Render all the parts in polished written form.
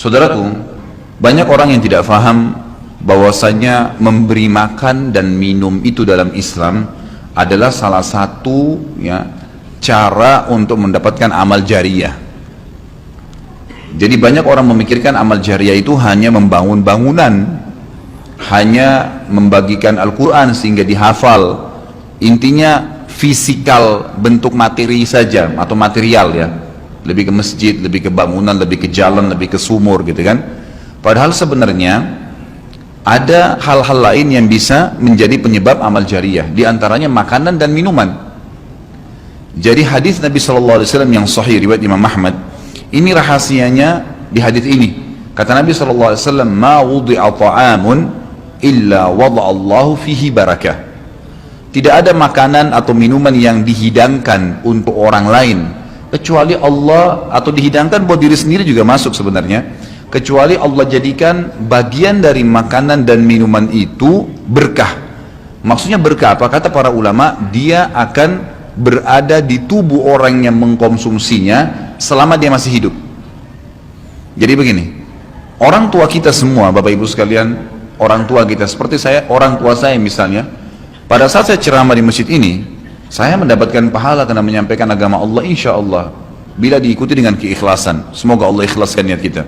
Saudaraku, banyak orang yang tidak faham bahwasanya memberi makan dan minum itu dalam Islam adalah salah satu cara untuk mendapatkan amal jariyah. Jadi banyak orang memikirkan amal jariyah itu hanya membangun bangunan, hanya membagikan Al-Quran sehingga dihafal. Intinya fisikal, bentuk materi saja atau material ya. Lebih ke masjid, lebih ke bangunan, lebih ke jalan, lebih ke sumur gitu kan. Padahal sebenarnya ada hal-hal lain yang bisa menjadi penyebab amal jariyah, di antaranya makanan dan minuman. Jadi hadis Nabi SAW yang sahih riwayat Imam Ahmad, ini rahasianya di hadis ini. Kata Nabi SAW, ma wudi'a ta'amun illa wada'allahu fihi barakah. Tidak ada makanan atau minuman yang dihidangkan untuk orang lain kecuali Allah, atau dihidangkan buat diri sendiri juga masuk sebenarnya, kecuali Allah jadikan bagian dari makanan dan minuman itu berkah. Maksudnya berkah apa? Kata para ulama, dia akan berada di tubuh orang yang mengkonsumsinya selama dia masih hidup. Jadi begini, orang tua kita semua, Bapak Ibu sekalian, orang tua kita, seperti saya, orang tua saya misalnya, pada saat saya ceramah di masjid ini, saya mendapatkan pahala karena menyampaikan agama Allah, insya Allah, bila diikuti dengan keikhlasan. Semoga Allah ikhlaskan niat kita.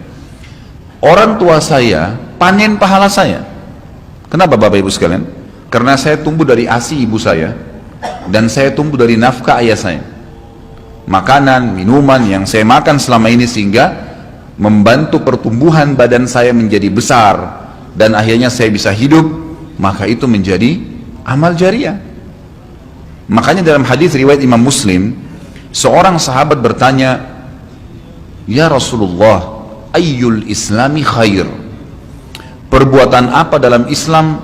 Orang tua saya panen pahala saya. Kenapa Bapak Ibu sekalian? Karena saya tumbuh dari ASI ibu saya, dan saya tumbuh dari nafkah ayah saya. Makanan, minuman yang saya makan selama ini sehingga membantu pertumbuhan badan saya menjadi besar, dan akhirnya saya bisa hidup, maka itu menjadi amal jariyah. Makanya dalam hadis riwayat Imam Muslim, seorang sahabat bertanya, ya Rasulullah, ayyul islami khair? Perbuatan apa dalam Islam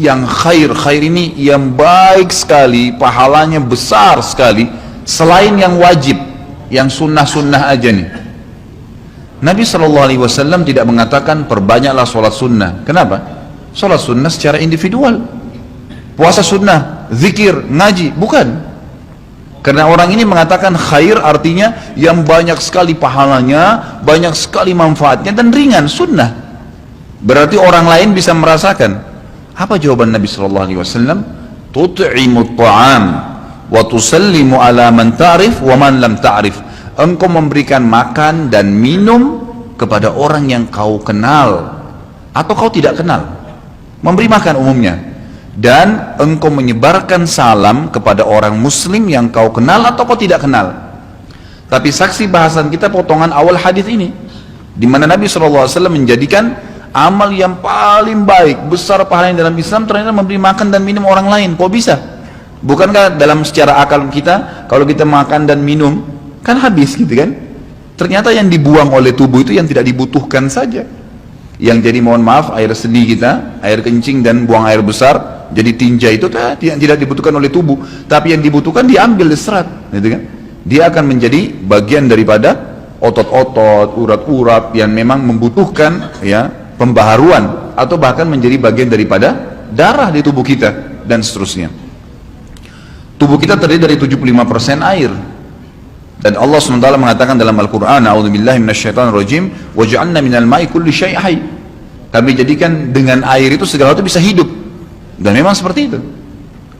yang khair? Khair ini yang baik sekali, pahalanya besar sekali, selain yang wajib, yang sunnah-sunnah aja nih. Nabi SAW tidak mengatakan perbanyaklah sholat sunnah. Kenapa? Sholat sunnah secara individual, puasa sunnah, zikir, ngaji, bukan. Karena orang ini mengatakan khair artinya yang banyak sekali pahalanya, banyak sekali manfaatnya, dan ringan, sunnah. Berarti orang lain bisa merasakan. Apa jawaban Nabi SAW? Tut'imut ta'am wa tusallimu ala man ta'rif wa man lam ta'rif. Engkau memberikan makan dan minum kepada orang yang kau kenal atau kau tidak kenal. Memberi makan umumnya. Dan engkau menyebarkan salam kepada orang muslim yang kau kenal atau kau tidak kenal. Tapi saksi bahasan kita potongan awal hadis ini, di mana Nabi SAW menjadikan amal yang paling baik, besar pahalanya dalam Islam, ternyata memberi makan dan minum orang lain. Kok bisa? Bukankah dalam secara akal kita, kalau kita makan dan minum kan habis gitu kan? Ternyata yang dibuang oleh tubuh itu yang tidak dibutuhkan saja. Yang jadi, mohon maaf, air seni kita, air kencing dan buang air besar, jadi tinja itu yang tidak dibutuhkan oleh tubuh, tapi yang dibutuhkan diambil serat, gitu kan? Dia akan menjadi bagian daripada otot-otot, urat-urat yang memang membutuhkan pembaharuan, atau bahkan menjadi bagian daripada darah di tubuh kita dan seterusnya. Tubuh kita terdiri dari 75% air. Dan Allah SWT mengatakan dalam Al-Quran, a'udzubillahi minasyaitonirrajim, waja'alna minal ma'i kulli syai' hayy. Kami jadikan dengan air itu segala sesuatu bisa hidup. Dan memang seperti itu.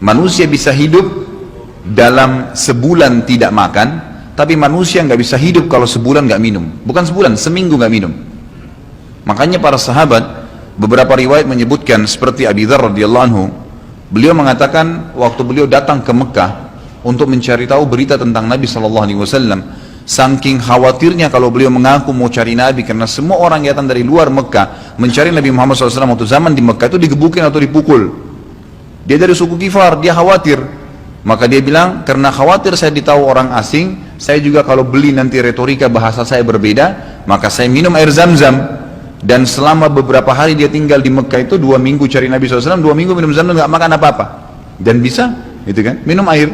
Manusia bisa hidup dalam sebulan tidak makan, tapi manusia nggak bisa hidup kalau sebulan nggak minum. Bukan sebulan, seminggu nggak minum. Makanya para sahabat, beberapa riwayat menyebutkan seperti Abi Dzar radhiyallahu anhu, beliau mengatakan waktu beliau datang ke Mekah untuk mencari tahu berita tentang Nabi SAW, saking khawatirnya kalau beliau mengaku mau cari Nabi, karena semua orang yang datang dari luar Mekah mencari Nabi Muhammad SAW waktu zaman di Mekah itu digebukin atau dipukul. Dia dari suku Kifar, dia khawatir. Maka dia bilang, karena khawatir saya ditahu orang asing, saya juga kalau beli nanti retorika bahasa saya berbeda, maka saya minum air Zam-Zam. Dan selama beberapa hari dia tinggal di Mekah itu, 2 minggu cari Nabi SAW, 2 minggu minum Zam-Zam, gak makan apa-apa. Dan bisa, gitu kan, minum air.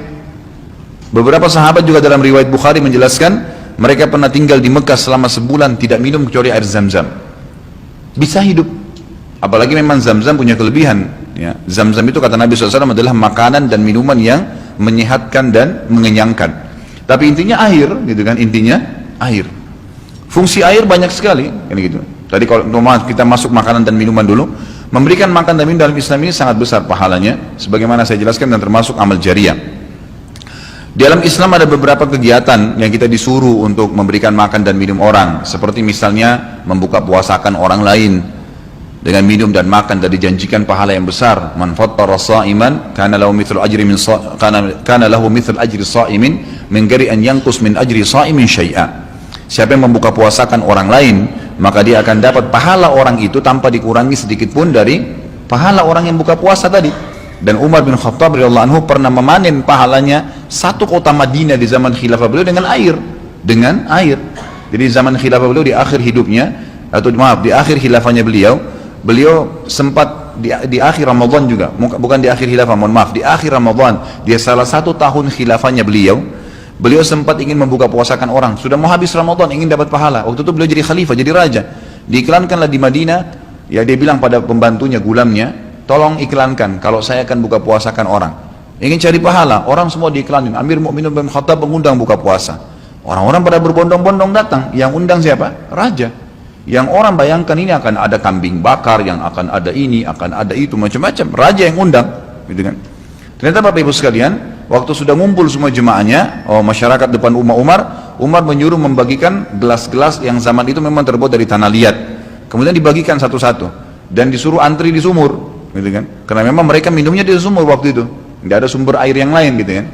Beberapa sahabat juga dalam riwayat Bukhari menjelaskan, mereka pernah tinggal di Mekah selama sebulan tidak minum kecuali air Zam-Zam. Bisa hidup. Apalagi memang Zam-Zam punya kelebihan. Zam-Zam itu kata Nabi SAW adalah makanan dan minuman yang menyehatkan dan mengenyangkan. Tapi intinya air, gitu kan, intinya air. Fungsi air banyak sekali, kan gitu. Tadi kalau kita masuk makanan dan minuman dulu, memberikan makan dan minum dalam Islam ini sangat besar pahalanya, sebagaimana saya jelaskan, dan termasuk amal jariah. Di dalam Islam ada beberapa kegiatan yang kita disuruh untuk memberikan makan dan minum orang, seperti misalnya membuka puasakan orang lain dengan minum dan makan, dan dijanjikan pahala yang besar. Man fattara sha'iman kana lahu mithlu ajri sha'imin min ghairi an yanqus min ajri sha'imin syai'a. Siapa yang membuka puasakan orang lain, maka dia akan dapat pahala orang itu tanpa dikurangi sedikit pun dari pahala orang yang buka puasa tadi. Dan Umar bin Khattab radhiyallahu anhu pernah memanen pahalanya satu kota Madinah di zaman khilafah beliau dengan air. Jadi zaman khilafah beliau di akhir hidupnya, atau maaf, di akhir khilafahnya beliau sempat di akhir Ramadan juga, bukan di akhir khilafah, mohon maaf, di akhir Ramadan, dia salah satu tahun khilafahnya beliau sempat ingin membuka puasakan orang. Sudah mau habis Ramadan, ingin dapat pahala. Waktu itu beliau jadi khalifah, jadi raja. Diiklankanlah di Madinah, ya dia bilang pada pembantunya, gulamnya, tolong iklankan kalau saya akan buka puasakan orang. Ingin cari pahala, orang semua diiklanin. Amir Mu'minin bin Khattab mengundang buka puasa. Orang-orang pada berbondong-bondong datang. Yang undang siapa? Raja. Yang orang bayangkan ini akan ada kambing bakar, yang akan ada ini, akan ada itu, macam-macam. Raja yang undang, gitu kan. Ternyata Bapak Ibu sekalian, waktu sudah ngumpul semua jemaahnya, masyarakat depan Umar menyuruh membagikan gelas-gelas yang zaman itu memang terbuat dari tanah liat. Kemudian dibagikan satu-satu dan disuruh antri di sumur, gitu kan? Karena memang mereka minumnya di sumur waktu itu, nggak ada sumber air yang lain, gitu kan?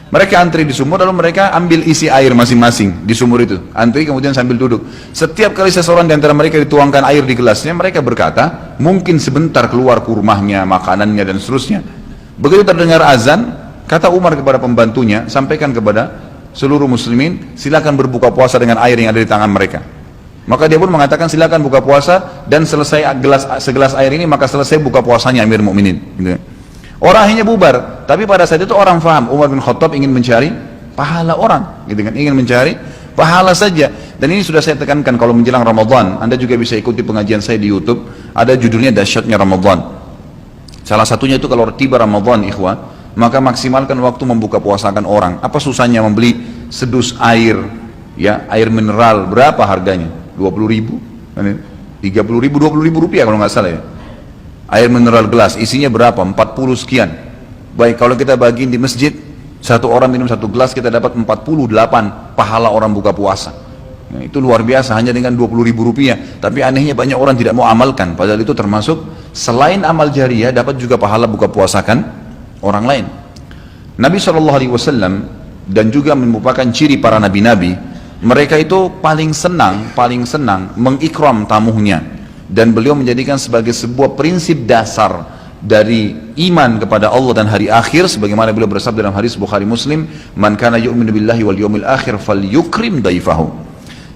Mereka antri di sumur, lalu mereka ambil isi air masing-masing di sumur itu, antri kemudian sambil duduk. Setiap kali seseorang di antara mereka dituangkan air di gelasnya, mereka berkata, mungkin sebentar keluar kurmahnya, makanannya dan seterusnya. Begitu terdengar azan, kata Umar kepada pembantunya, sampaikan kepada seluruh muslimin, silakan berbuka puasa dengan air yang ada di tangan mereka. Maka dia pun mengatakan, silakan buka puasa, dan selesai segelas air ini, maka selesai buka puasanya Amir Mu'minin, gitu. Orang akhirnya bubar. Tapi pada saat itu orang faham, Umar bin Khattab ingin mencari pahala orang, gitu kan, ingin mencari pahala saja. Dan ini sudah saya tekankan, kalau menjelang Ramadan, Anda juga bisa ikuti pengajian saya di YouTube, ada judulnya Dahsyatnya Ramadan. Salah satunya itu kalau tiba Ramadan, ikhwan, maka maksimalkan waktu membuka puasakan orang. Apa susahnya membeli sedus air, ya, air mineral, berapa harganya? 20.000, 30.000, 20.000 rupiah kalau nggak salah ya. Air mineral gelas, isinya berapa? 40 sekian. Baik, kalau kita bagiin di masjid, satu orang minum satu gelas, kita dapat 48 pahala orang buka puasa. Nah, itu luar biasa, hanya dengan 20.000 rupiah. Tapi anehnya banyak orang tidak mau amalkan, padahal itu termasuk selain amal jariah, dapat juga pahala buka puasakan orang lain. Nabi SAW dan juga merupakan ciri para nabi-nabi, mereka itu paling senang mengikram tamunya, dan beliau menjadikan sebagai sebuah prinsip dasar dari iman kepada Allah dan hari akhir, sebagaimana beliau bersabda dalam hadis Bukhari Muslim, man kana yu'minu billahi wal yawmil akhir falyukrim daifahu.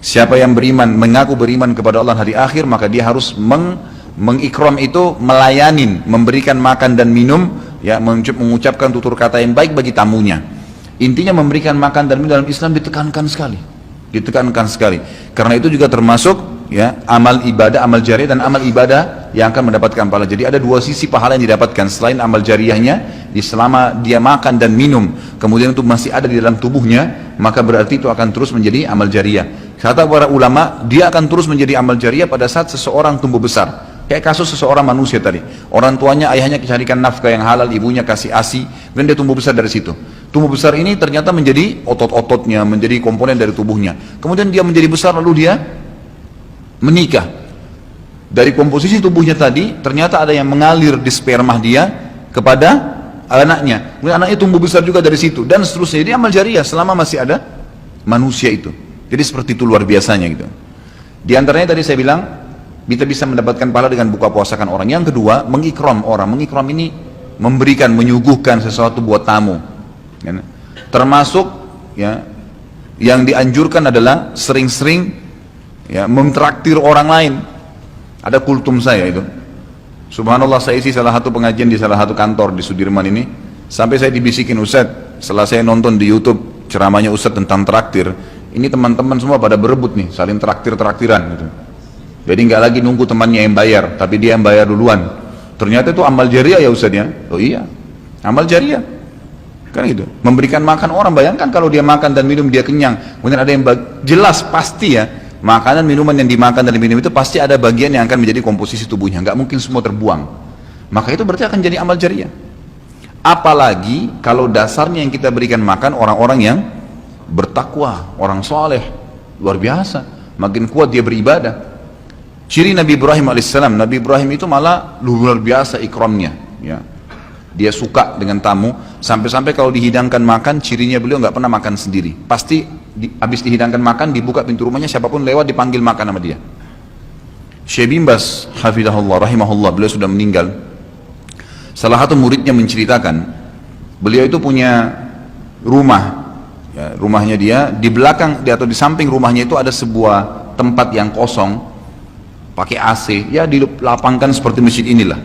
Siapa yang beriman, mengaku beriman kepada Allah hari akhir, maka dia harus mengikram itu, melayanin, memberikan makan dan minum, ya, mengucapkan tutur kata yang baik bagi tamunya. Intinya memberikan makan dan minum dalam Islam ditekankan sekali. Karena itu juga termasuk, ya, amal ibadah, amal jariah dan amal ibadah yang akan mendapatkan pahala. Jadi ada dua sisi pahala yang didapatkan selain amal jariahnya, selama dia makan dan minum, kemudian itu masih ada di dalam tubuhnya, maka berarti itu akan terus menjadi amal jariah. Kata para ulama, dia akan terus menjadi amal jariah pada saat seseorang tumbuh besar. Kayak kasus seseorang manusia tadi, orang tuanya, ayahnya carikan nafkah yang halal, ibunya kasih ASI, dan dia tumbuh besar dari situ. Tumbuh besar ini ternyata menjadi otot-ototnya, menjadi komponen dari tubuhnya. Kemudian dia menjadi besar, lalu dia menikah. Dari komposisi tubuhnya tadi, ternyata ada yang mengalir di sperma dia kepada anaknya. Kemudian anaknya tumbuh besar juga dari situ, dan seterusnya. Jadi amal jariah selama masih ada manusia itu. Jadi seperti itu luar biasanya gitu. Di antaranya tadi saya bilang, kita bisa mendapatkan pahala dengan buka puasakan orang. Yang kedua, mengikram orang. Mengikram ini memberikan, menyuguhkan sesuatu buat tamu. Ya. Termasuk, ya, yang dianjurkan adalah sering-sering, ya, mentraktir orang lain. Ada kultum saya itu. Subhanallah, saya isi salah satu pengajian di salah satu kantor di Sudirman ini. Sampai saya dibisikin, Ustadz, setelah saya nonton di YouTube ceramahnya Ustadz tentang traktir, ini teman-teman semua pada berebut nih, saling traktir-traktiran gitu. Jadi nggak lagi nunggu temannya yang bayar, tapi dia yang bayar duluan. Ternyata itu amal jariah ya Ustaz ya. Oh iya, amal jariah. Kan gitu. Memberikan makan orang, bayangkan kalau dia makan dan minum dia kenyang. Kemudian ada yang jelas pasti ya, makanan minuman yang dimakan dan diminum itu pasti ada bagian yang akan menjadi komposisi tubuhnya, nggak mungkin semua terbuang. Maka itu berarti akan jadi amal jariah. Apalagi kalau dasarnya yang kita berikan makan orang-orang yang bertakwa, orang soleh, luar biasa, makin kuat dia beribadah. Ciri Nabi Ibrahim alaihissalam, Nabi Ibrahim itu malah luar biasa ikramnya, ya. Dia suka dengan tamu, sampai-sampai kalau dihidangkan makan, cirinya beliau nggak pernah makan sendiri. Pasti habis dihidangkan makan, dibuka pintu rumahnya, siapapun lewat dipanggil makan sama dia. Syekh bin Baz, hafizahullah, rahimahullah, beliau sudah meninggal. Salah satu muridnya menceritakan, beliau itu punya rumah, ya, rumahnya dia, di belakang atau di samping rumahnya itu ada sebuah tempat yang kosong, pakai AC, ya dilapangkan seperti masjid inilah.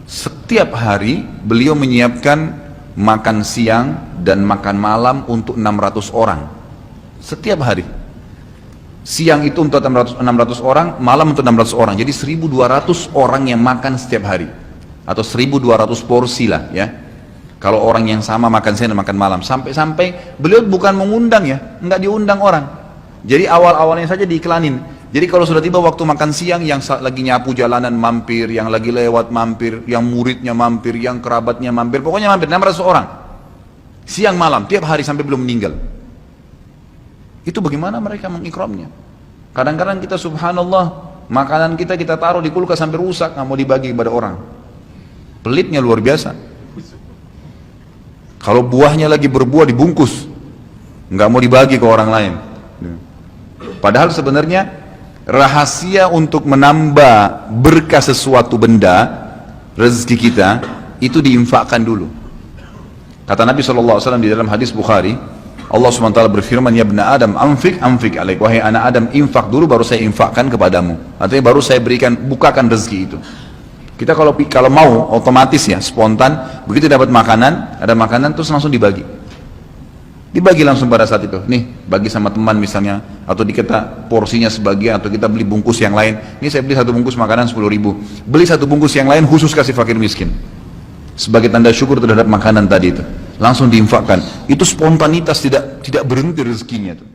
Setiap hari beliau menyiapkan makan siang dan makan malam untuk 600 orang. Setiap hari. Siang itu untuk 600 orang, malam untuk 600 orang. Jadi 1200 orang yang makan setiap hari. Atau 1200 porsi lah ya. Kalau orang yang sama makan siang dan makan malam. Sampai-sampai beliau bukan mengundang ya, nggak diundang orang. Jadi awal-awalnya saja diiklanin. Jadi kalau sudah tiba waktu makan siang, yang lagi nyapu jalanan mampir, yang lagi lewat mampir, yang muridnya mampir, yang kerabatnya mampir, pokoknya mampir 600 orang. Siang malam, tiap hari sampai belum meninggal. Itu bagaimana mereka mengikramnya. Kadang-kadang kita subhanallah, makanan kita taruh di kulkas sampai rusak, nggak mau dibagi kepada orang. Pelitnya luar biasa. Kalau buahnya lagi berbuah dibungkus, nggak mau dibagi ke orang lain. Padahal sebenarnya rahasia untuk menambah berkah sesuatu benda, rezeki kita, itu diinfakkan dulu. Kata Nabi SAW di dalam hadis Bukhari, Allah SWT berfirman, ya ibna Adam, anfik alaik, wahai anak Adam, infak dulu baru saya infakkan kepadamu. Artinya baru saya bukakan rezeki itu. Kita kalau mau otomatis ya, spontan, begitu dapat makanan, ada makanan terus langsung dibagi. Dibagi langsung pada saat itu, nih bagi sama teman misalnya, atau kita porsinya sebagian, atau kita beli bungkus yang lain. Ini saya beli satu bungkus makanan 10.000, beli satu bungkus yang lain khusus kasih fakir miskin, sebagai tanda syukur terhadap makanan tadi itu, langsung diinfakkan. Itu spontanitas, tidak berhenti rezekinya tuh.